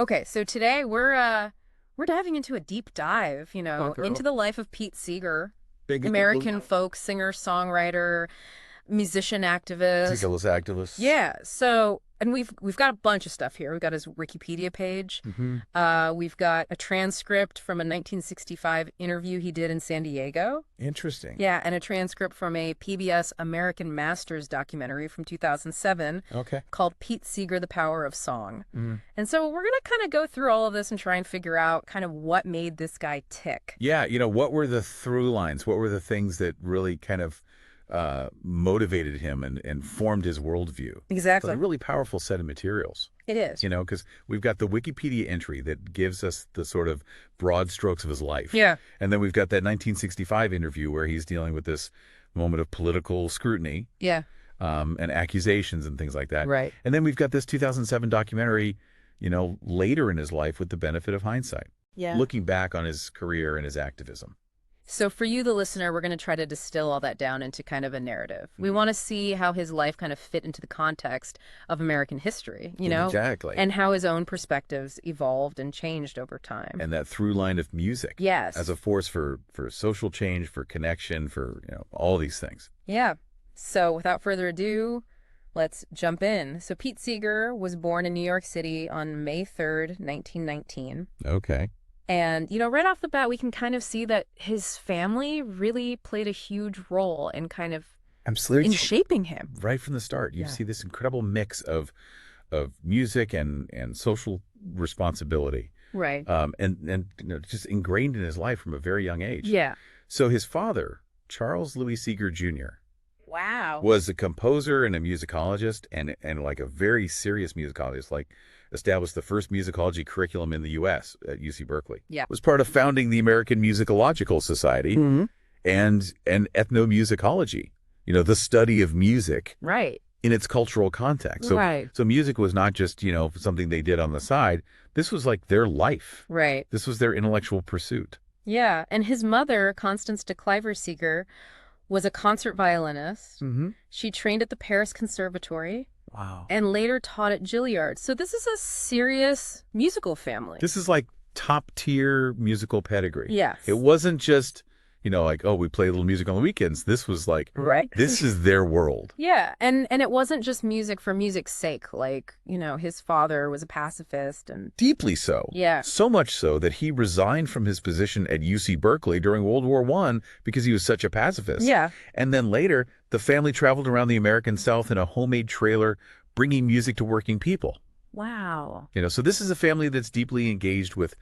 Okay, so today we're diving into a deep dive, into the life of Pete Seeger, Big American folk singer, songwriter, musician, activist. ridiculous activists. Yeah. So, and we've got a bunch of stuff here. We've got his Wikipedia page. We've got a transcript from a 1965 interview he did in San Diego. Interesting. Yeah, and a transcript from a PBS American Masters documentary from 2007 Okay. called Pete Seeger, The Power of Song. And so we're going to kind of go through all of this and try and figure out kind of what made this guy tick. Yeah, what were the through lines? What were the things that really kind of motivated him and formed his worldview? Exactly. It's a really powerful set of materials. It is. Because we've got the Wikipedia entry that gives us the sort of broad strokes of his life. Yeah. And then we've got that 1965 interview where he's dealing with this moment of political scrutiny. Yeah. And accusations and things like that. Right. And then we've got this 2007 documentary, later in his life with the benefit of hindsight. Yeah. Looking back on his career and his activism. So for you, the listener, we're going to try to distill all that down into kind of a narrative. We want to see how his life kind of fit into the context of American history, Exactly. and how his own perspectives evolved and changed over time. And that through line of music. Yes. As a force for social change, for connection, for, all these things. Yeah. So without further ado, let's jump in. So Pete Seeger was born in New York City on May 3rd, 1919. Okay. And, right off the bat, we can kind of see that his family really played a huge role in kind of Absolutely. in shaping him. Right from the start. You see this incredible mix of music and social responsibility. Right. And just ingrained in his life from a very young age. Yeah. So his father, Charles Louis Seeger Jr., Wow. was a composer and a musicologist and like a very serious musicologist, like established the first musicology curriculum in the U.S. at UC Berkeley. Yeah. Was part of founding the American Musicological Society and ethnomusicology, the study of music Right. in its cultural context. So, Right. so music was not just, something they did on the side. This was like their life. Right. This was their intellectual pursuit. Yeah. And his mother, Constance de Cliver Seeger, was a concert violinist. She trained at the Paris Conservatory. Wow. And later taught at Juilliard. So this is a serious musical family. This is like top tier musical pedigree. Yes. It wasn't just, like, oh, we play a little music on the weekends. This was like, right. This is their world. Yeah. And it wasn't just music for music's sake. Like, his father was a pacifist and Deeply so. Yeah. So much so that he resigned from his position at UC Berkeley during World War I because he was such a pacifist. Yeah. And then later, the family traveled around the American South in a homemade trailer, bringing music to working people. Wow. So this is a family that's deeply engaged with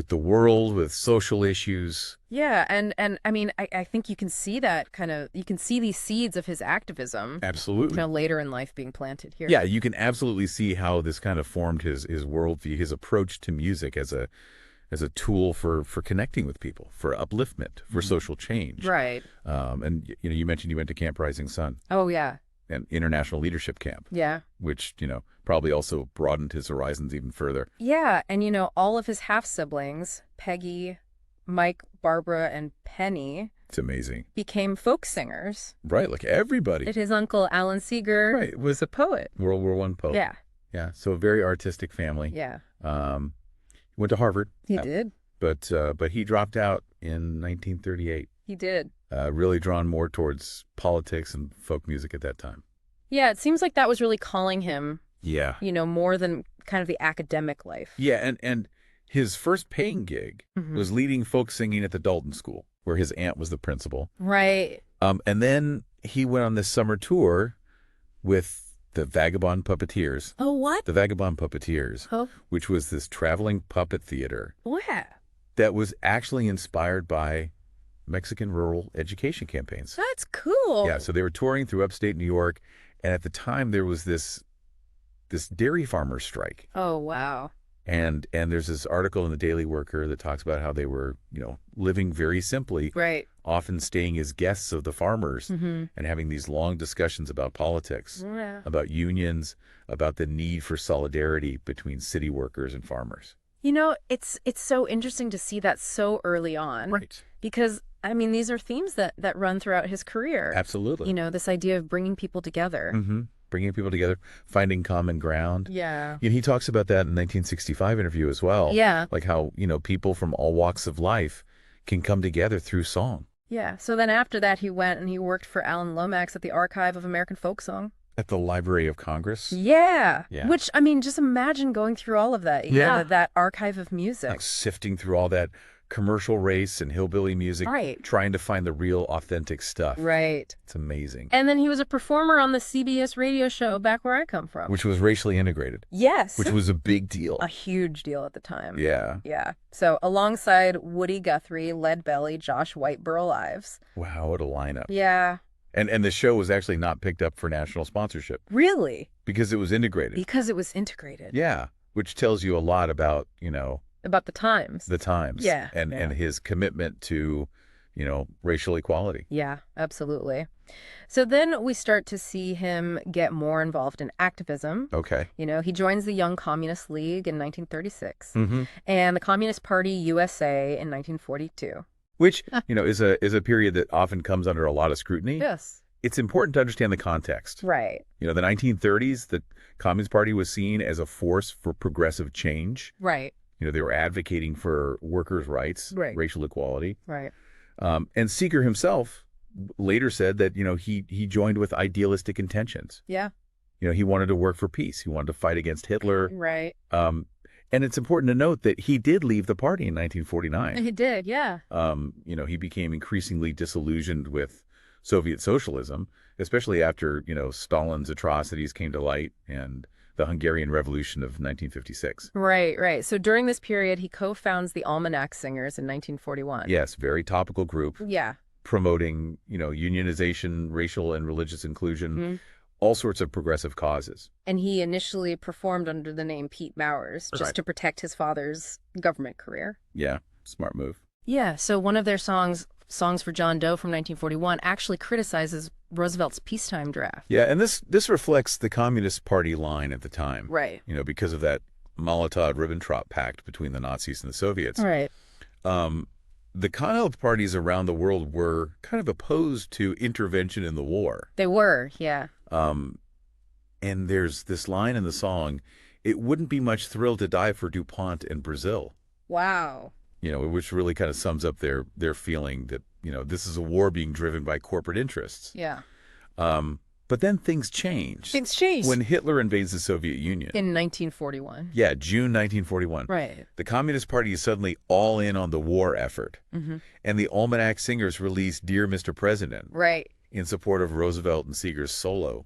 the world, with social issues. Yeah, and I mean, I think you can see that you can see these seeds of his activism. Absolutely. Later in life being planted here. Yeah, you can absolutely see how this kind of formed his worldview, his approach to music as a tool for connecting with people, for upliftment, for social change. Right. And you mentioned you went to Camp Rising Sun. Oh, yeah. An international leadership camp. Yeah. Which, probably also broadened his horizons even further. Yeah, and all of his half-siblings, Peggy, Mike, Barbara, and Penny, it's amazing, became folk singers. Right, like everybody. And his uncle, Alan Seeger, right, was a poet. World War I poet. Yeah. Yeah, so a very artistic family. Yeah. Went to Harvard. He did. But he dropped out in 1938. He did. Really drawn more towards politics and folk music at that time. Yeah, it seems like that was really calling him. Yeah. More than kind of the academic life. Yeah, and his first paying gig was leading folk singing at the Dalton School, where his aunt was the principal. Right. And then he went on this summer tour with the Vagabond Puppeteers. Oh, what? The Vagabond Puppeteers, oh. Which was this traveling puppet theater. Yeah. That was actually inspired by Mexican rural education campaigns. That's cool. Yeah, so they were touring through upstate New York, and at the time there was this dairy farmer strike. Oh, wow. And there's this article in the Daily Worker that talks about how they were, living very simply, right, often staying as guests of the farmers and having these long discussions about politics, about unions, about the need for solidarity between city workers and farmers. It's so interesting to see that so early on. Right. Because, I mean, these are themes that run throughout his career. Absolutely. This idea of bringing people together. bringing people together, finding common ground. Yeah. You know, he talks about that in 1965 interview as well. Yeah. Like how, people from all walks of life can come together through song. Yeah. So then after that, he went and he worked for Alan Lomax at the Archive of American Folk Song. At the Library of Congress? Yeah. Yeah. Which, I mean, just imagine going through all of that. That archive of music. Like sifting through all that commercial race and hillbilly music, right, trying to find the real authentic stuff. Right. It's amazing. And then he was a performer on the CBS radio show Back Where I Come From. Which was racially integrated. Yes. Which was a big deal. A huge deal at the time. Yeah. Yeah. So alongside Woody Guthrie, Lead Belly, Josh White, Burl Ives. Wow, what a lineup. Yeah. And the show was actually not picked up for national sponsorship. Really? Because it was integrated. Because it was integrated. Yeah. Which tells you a lot about, about the times. The times. Yeah. And his commitment to, racial equality. Yeah, absolutely. So then we start to see him get more involved in activism. Okay. He joins the Young Communist League in 1936 mm-hmm. and the Communist Party USA in 1942. Which, is a period that often comes under a lot of scrutiny. Yes. It's important to understand the context. Right. The 1930s, the Communist Party was seen as a force for progressive change. Right. They were advocating for workers' rights, right, racial equality. Right. And Seeger himself later said that, he joined with idealistic intentions. Yeah. He wanted to work for peace. He wanted to fight against Hitler. Right. And it's important to note that he did leave the party in 1949. He did, yeah. He became increasingly disillusioned with Soviet socialism, especially after, Stalin's atrocities came to light and the Hungarian Revolution of 1956. Right. So during this period, he co-founds the Almanac Singers in 1941. Yes, very topical group. Yeah. Promoting, unionization, racial and religious inclusion, mm-hmm. all sorts of progressive causes. And he initially performed under the name Pete Mowers just to protect his father's government career. Yeah, smart move. Yeah, so one of their songs for John Doe from 1941 actually criticizes Roosevelt's peacetime draft. Yeah, and this reflects the Communist Party line at the time. Right. Because of that Molotov-Ribbentrop pact between the Nazis and the Soviets. Right. The Communist parties around the world were kind of opposed to intervention in the war. They were, yeah. And there's this line in the song, "It wouldn't be much thrill to die for DuPont in Brazil." Wow. Which really kind of sums up their feeling that, this is a war being driven by corporate interests. Yeah. But then things changed. Things changed. When Hitler invades the Soviet Union. In 1941. Yeah, June 1941. Right. The Communist Party is suddenly all in on the war effort. Mm-hmm. And the Almanac Singers released Dear Mr. President. Right. In support of Roosevelt and Seeger's solo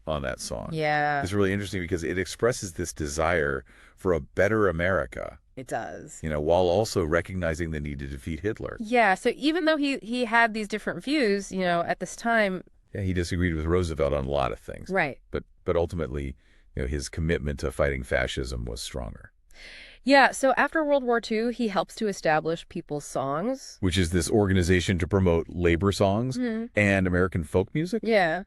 on that song. Yeah. It's really interesting because it expresses this desire for a better America. It does. While also recognizing the need to defeat Hitler. Yeah, so even though he had these different views, at this time... Yeah, he disagreed with Roosevelt on a lot of things. Right. But ultimately, his commitment to fighting fascism was stronger. Yeah, so after World War II, he helps to establish People's Songs. Which is this organization to promote labor songs and American folk music. Yeah.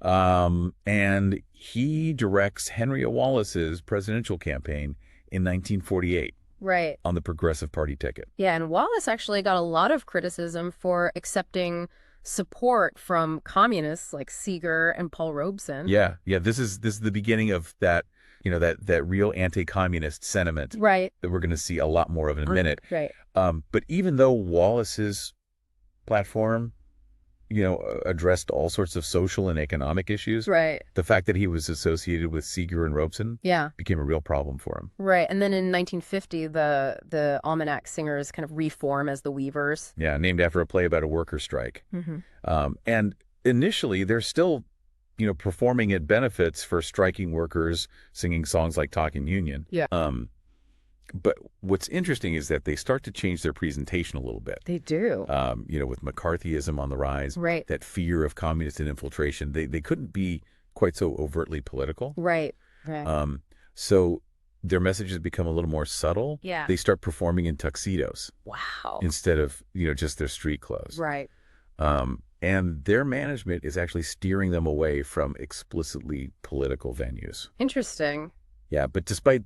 And he directs Henry Wallace's presidential campaign in 1948. Right. On the Progressive Party ticket. Yeah, and Wallace actually got a lot of criticism for accepting support from communists like Seeger and Paul Robeson. Yeah. This is the beginning of that, that real anti-communist sentiment. Right. That we're going to see a lot more of in a minute. Right. But even though Wallace's platform, addressed all sorts of social and economic issues. Right. The fact that he was associated with Seeger and Robeson became a real problem for him. Right. And then in 1950, the Almanac Singers kind of reform as the Weavers. Yeah, named after a play about a worker strike. Mm-hmm. And initially, they're still, performing at benefits for striking workers, singing songs like Talkin' Union. Yeah. But what's interesting is that they start to change their presentation a little bit. They do. With McCarthyism on the rise, right. That fear of communist infiltration, they couldn't be quite so overtly political. Right. So their messages become a little more subtle. Yeah. They start performing in tuxedos. Wow. Instead of, just their street clothes. Right. And their management is actually steering them away from explicitly political venues. Interesting. Yeah, but despite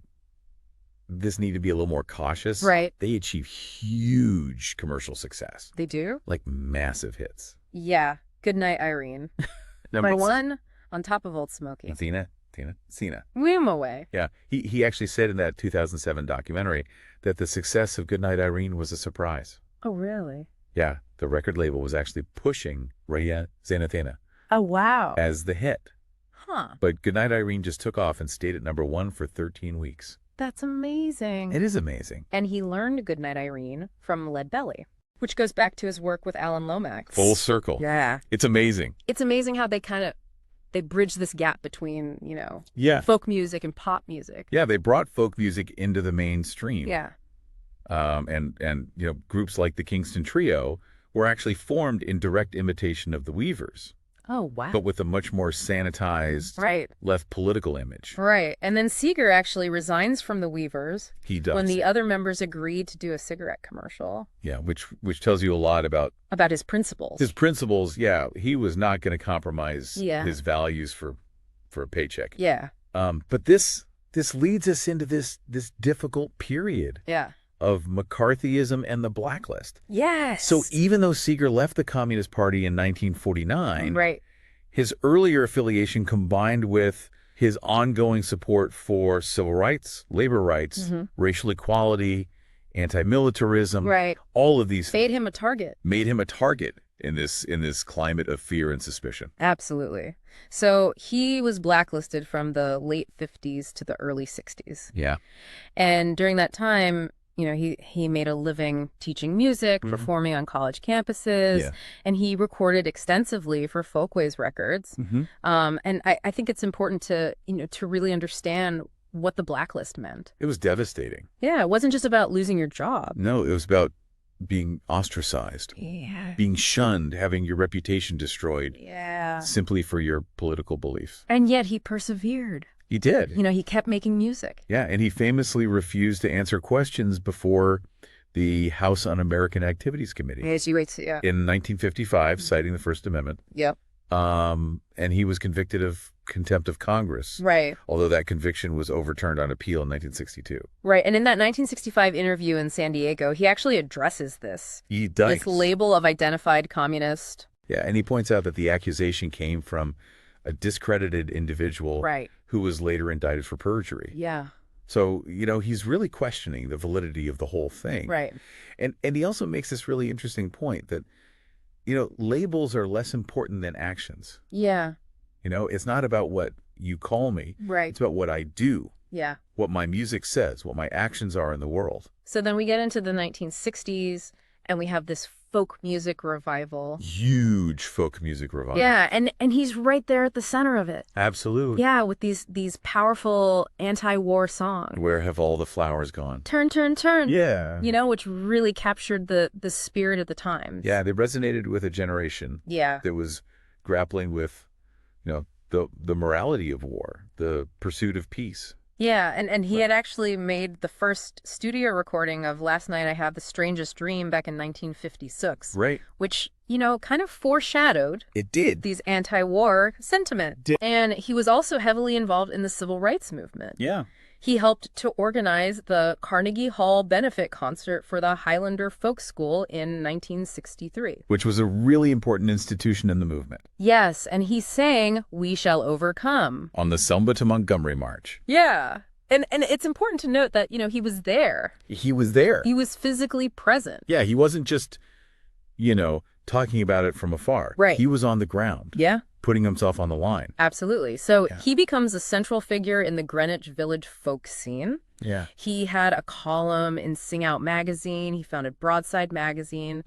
this need to be a little more cautious. Right. They achieve huge commercial success. They do? Like massive hits. Yeah. Good Night, Irene. Number 1 on top of Old Smoky. Cena. Blew him away. Yeah. He actually said in that 2007 documentary that the success of Goodnight Irene was a surprise. Oh, really? Yeah. The record label was actually pushing Raya Zenatena Oh, wow. as the hit. Huh. But Goodnight Irene just took off and stayed at #1 for 13 weeks. That's amazing. It is amazing. And he learned Goodnight Irene from Lead Belly, which goes back to his work with Alan Lomax. Full circle. Yeah. It's amazing. It's amazing how they bridge this gap between, folk music and pop music. Yeah, they brought folk music into the mainstream. Yeah. And groups like the Kingston Trio were actually formed in direct imitation of the Weavers. Oh, wow. But with a much more sanitized, less political image. Right. And then Seeger actually resigns from the Weavers. He does. When the other members agreed to do a cigarette commercial. Yeah, which tells you a lot about his principles. His principles, yeah. He was not going to compromise his values for a paycheck. Yeah. But this leads us into this difficult period. Yeah. Of McCarthyism and the blacklist. Yes. So even though Seeger left the Communist Party in 1949, his earlier affiliation combined with his ongoing support for civil rights, labor rights, racial equality, anti-militarism, all of these made him a target. Made him a target in this climate of fear and suspicion. Absolutely. So he was blacklisted from the late 50s to the early 60s. Yeah. And during that time, he made a living teaching music, performing on college campuses, and he recorded extensively for Folkways Records. And I think it's important to really understand what the blacklist meant. It was devastating. Yeah, it wasn't just about losing your job. No, it was about being ostracized, being shunned, having your reputation destroyed, simply for your political beliefs. And yet he persevered. He did. He kept making music. Yeah, and he famously refused to answer questions before the House Un-American Activities Committee. In 1955, citing the First Amendment. Yep. And he was convicted of contempt of Congress. Right. Although that conviction was overturned on appeal in 1962. Right. And in that 1965 interview in San Diego, he actually addresses this. He does. This label of identified communist. Yeah, and he points out that the accusation came from a discredited individual who was later indicted for perjury. Yeah. So, he's really questioning the validity of the whole thing. Right. And he also makes this really interesting point that, labels are less important than actions. Yeah. It's not about what you call me. Right. It's about what I do. Yeah. What my music says, what my actions are in the world. So then we get into the 1960s and we have this folk music revival. Huge folk music revival. Yeah, and he's right there at the center of it. Absolutely. Yeah, with these powerful anti-war songs. Where have all the flowers gone? Turn, turn, turn. Yeah. Which really captured the spirit of the times. Yeah, they resonated with a generation that was grappling with, the morality of war, the pursuit of peace. Yeah, and he had actually made the first studio recording of Last Night I Had the Strangest Dream back in 1956. Right. Which, kind of foreshadowed it did these anti-war sentiment. And he was also heavily involved in the civil rights movement. Yeah. He helped to organize the Carnegie Hall benefit concert for the Highlander Folk School in 1963. Which was a really important institution in the movement. Yes, and he sang We Shall Overcome on the Selma to Montgomery March. Yeah. And it's important to note that, he was there. He was there. He was physically present. Yeah, he wasn't just, talking about it from afar. Right. He was on the ground. Yeah. Putting himself on the line. Absolutely. So he becomes a central figure in the Greenwich Village folk scene. Yeah. He had a column in Sing Out magazine. He founded Broadside magazine.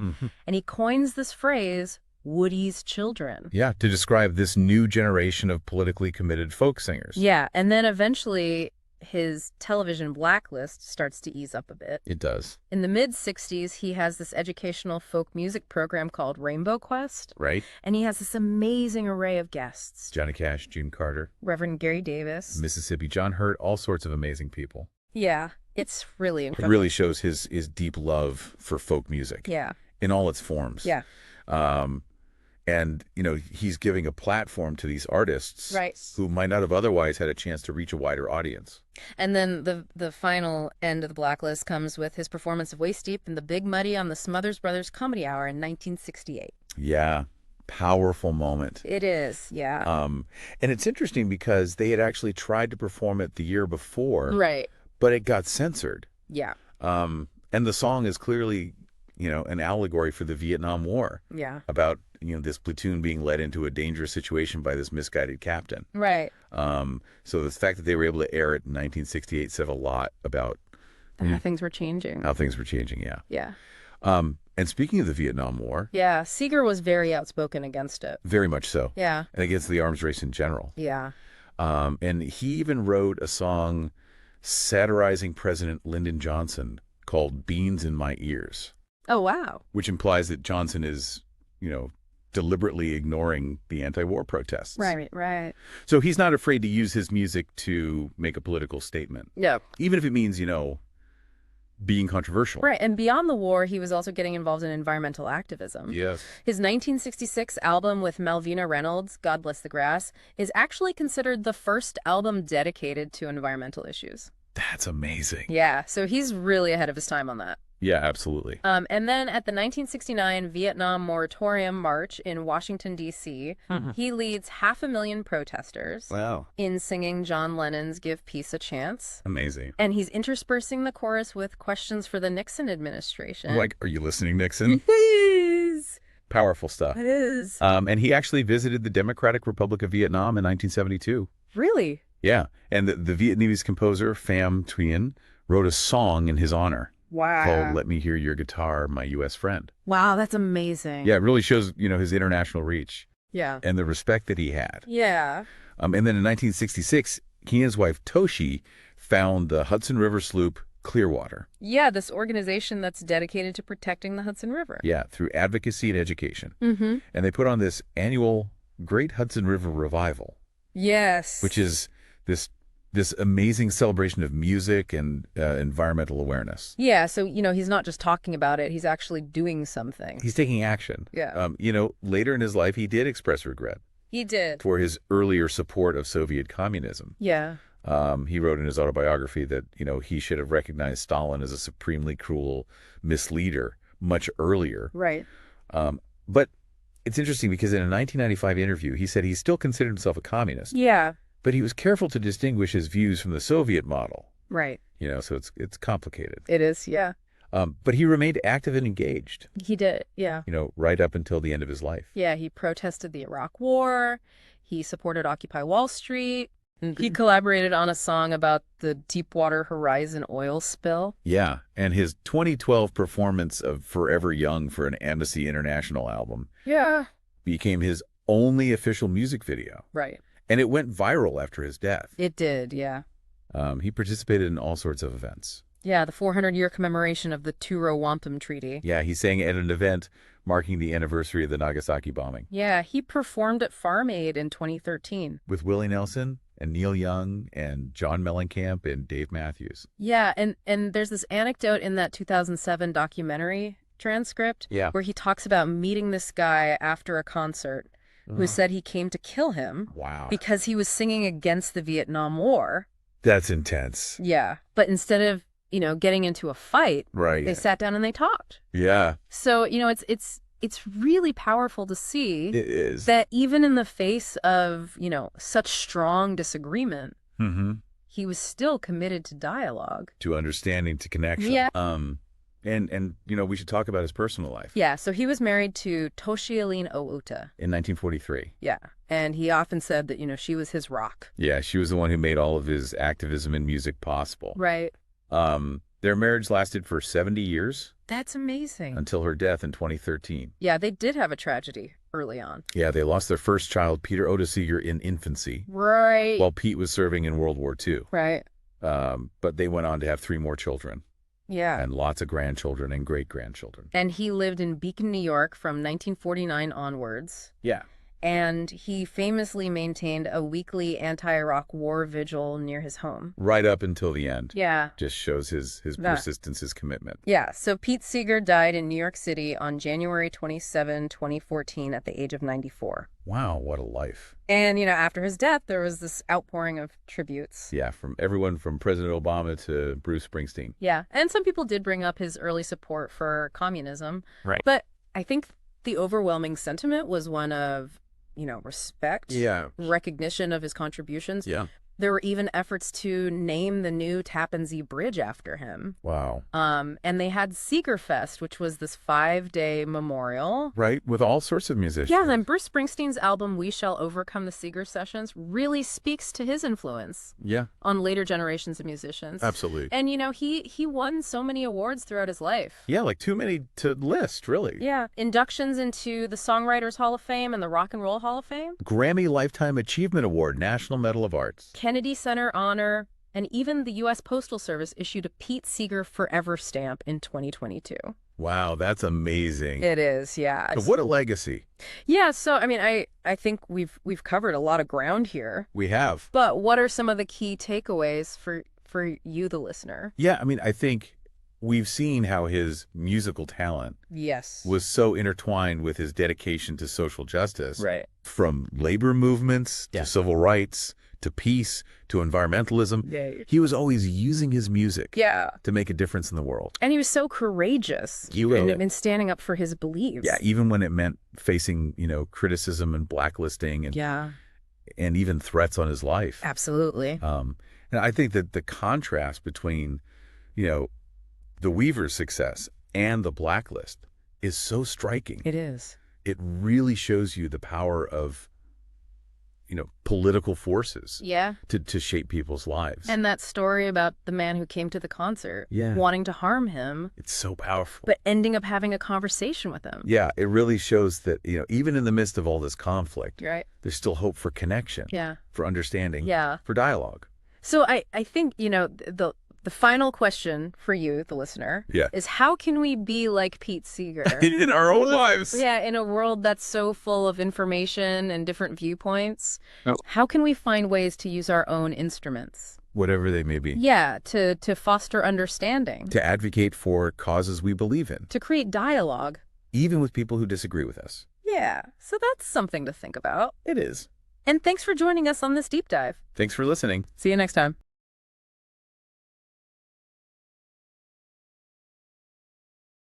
And he coins this phrase, Woody's Children. Yeah, to describe this new generation of politically committed folk singers. Yeah, and then eventually his television blacklist starts to ease up a bit. It does. In the mid-60s, he has this educational folk music program called Rainbow Quest. Right. And he has this amazing array of guests. Johnny Cash, June Carter. Reverend Gary Davis. Mississippi John Hurt, all sorts of amazing people. Yeah, it's really incredible. It really shows his deep love for folk music. Yeah. In all its forms. Yeah. And, he's giving a platform to these artists who might not have otherwise had a chance to reach a wider audience. And then the final end of the blacklist comes with his performance of Waist Deep in the Big Muddy on the Smothers Brothers Comedy Hour in 1968. Yeah. powerful moment. It is, yeah. And it's interesting because they had actually tried to perform it the year before. Right. But it got censored. Yeah. And the song is clearly, an allegory for the Vietnam War. Yeah. About, this platoon being led into a dangerous situation by this misguided captain. Right. So the fact that they were able to air it in 1968 said a lot about how things were changing. How things were changing, yeah. Yeah. And speaking of the Vietnam War. Yeah, Seeger was very outspoken against it. Very much so. Yeah. And against the arms race in general. Yeah. And he even wrote a song satirizing President Lyndon Johnson called Beans in My Ears. Oh, wow. Which implies that Johnson is, deliberately ignoring the anti-war protests. Right, right. So he's not afraid to use his music to make a political statement. Yeah. Even if it means, being controversial. Right. And beyond the war, he was also getting involved in environmental activism. Yes. His 1966 album with Malvina Reynolds, God Bless the Grass, is actually considered the first album dedicated to environmental issues. That's amazing. Yeah. So he's really ahead of his time on that. Yeah, absolutely. And then at the 1969 Vietnam Moratorium March in Washington, D.C., he leads 500,000 protesters in singing John Lennon's Give Peace a Chance. Amazing. And he's interspersing the chorus with questions for the Nixon administration. Like, are you listening, Nixon? Yes. Powerful stuff. It is. And he actually visited the Democratic Republic of Vietnam in 1972. Really? Yeah. And the Vietnamese composer Pham Nguyen wrote a song in his honor. Wow. Called Let Me Hear Your Guitar, My U.S. Friend. Wow, that's amazing. Yeah, it really shows, his international reach. Yeah. And the respect that he had. Yeah. And then in 1966, he and his wife Toshi found the Hudson River sloop Clearwater. Yeah, this organization that's dedicated to protecting the Hudson River. Yeah, through advocacy and education. And they put on this annual Great Hudson River Revival. Yes. Which is this amazing celebration of music and environmental awareness. Yeah, so, he's not just talking about it, he's actually doing something. He's taking action. Yeah. Later in his life, he did express regret. He did. For his earlier support of Soviet communism. Yeah. He wrote in his autobiography that, he should have recognized Stalin as a supremely cruel misleader much earlier. Right. But it's interesting because in a 1995 interview, he said he still considered himself a communist. Yeah. But he was careful to distinguish his views from the Soviet model. Right. So it's complicated. It is, yeah. But he remained active and engaged. He did, yeah. Right up until the end of his life. Yeah, he protested the Iraq War. He supported Occupy Wall Street. He collaborated on a song about the Deepwater Horizon oil spill. Yeah, and his 2012 performance of Forever Young for an Amnesty International album became his only official music video. Right. And it went viral after his death. It did, yeah. He participated in all sorts of events. Yeah, the 400-year commemoration of the Turo Wampum Treaty. Yeah, he sang at an event marking the anniversary of the Nagasaki bombing. Yeah, he performed at Farm Aid in 2013. With Willie Nelson and Neil Young and John Mellencamp and Dave Matthews. Yeah, and there's this anecdote in that 2007 documentary transcript where he talks about meeting this guy after a concert who said he came to kill him. Wow. Because he was singing against the Vietnam War. That's intense. Yeah. But instead of, getting into a fight, they sat down and they talked. Yeah. So, it's really powerful to see it is. That even in the face of, such strong disagreement, he was still committed to dialogue. To understanding, to connection. Yeah. And we should talk about his personal life. Yeah, so he was married to Toshi-Aline Outa. In 1943. Yeah, and he often said that, she was his rock. Yeah, she was the one who made all of his activism and music possible. Right. Their marriage lasted for 70 years. That's amazing. Until her death in 2013. Yeah, they did have a tragedy early on. Yeah, they lost their first child, Peter Seeger, in infancy. Right. While Pete was serving in World War II. Right. But they went on to have 3 more children. Yeah. And lots of grandchildren and great-grandchildren. And he lived in Beacon, New York from 1949 onwards. Yeah. And he famously maintained a weekly anti-Iraq war vigil near his home. Right up until the end. Yeah. Just shows his persistence, his commitment. Yeah. So Pete Seeger died in New York City on January 27, 2014 at the age of 94. Wow, what a life. And, after his death, there was this outpouring of tributes. Yeah, from everyone from President Obama to Bruce Springsteen. Yeah. And some people did bring up his early support for communism. Right. But I think the overwhelming sentiment was one of, respect, recognition of his contributions. Yeah. There were even efforts to name the new Tappan Zee Bridge after him. Wow. And they had Seeger Fest, which was this 5-day memorial. Right, with all sorts of musicians. Yeah, and Bruce Springsteen's album We Shall Overcome the Seeger Sessions really speaks to his influence on later generations of musicians. Absolutely. And, he won so many awards throughout his life. Yeah, like too many to list, really. Yeah. Inductions into the Songwriters Hall of Fame and the Rock and Roll Hall of Fame. Grammy Lifetime Achievement Award, National Medal of Arts. Kennedy Center honor, and even the U.S. Postal Service issued a Pete Seeger Forever stamp in 2022. Wow, that's amazing. It is, yeah. So what a legacy. Yeah, so I mean, I think we've covered a lot of ground here. We have. But what are some of the key takeaways for you, the listener? Yeah, I mean, I think we've seen how his musical talent was so intertwined with his dedication to social justice. Right. From labor movements to civil rights to peace to environmentalism. Yeah. He was always using his music to make a difference in the world. And he was so courageous in standing up for his beliefs. Yeah, even when it meant facing, criticism and blacklisting and even threats on his life. Absolutely. And I think that the contrast between, the Weaver's success and the blacklist is so striking. It is. It really shows you the power of, political forces to shape people's lives. And that story about the man who came to the concert wanting to harm him. It's so powerful. But ending up having a conversation with him. Yeah, it really shows that, even in the midst of all this conflict, there's still hope for connection, for understanding, for dialogue. So I think, the final question for you, the listener, is how can we be like Pete Seeger? In our own lives. Yeah, in a world that's so full of information and different viewpoints. How can we find ways to use our own instruments? Whatever they may be. Yeah, to foster understanding. To advocate for causes we believe in. To create dialogue. Even with people who disagree with us. Yeah, so that's something to think about. It is. And thanks for joining us on this deep dive. Thanks for listening. See you next time.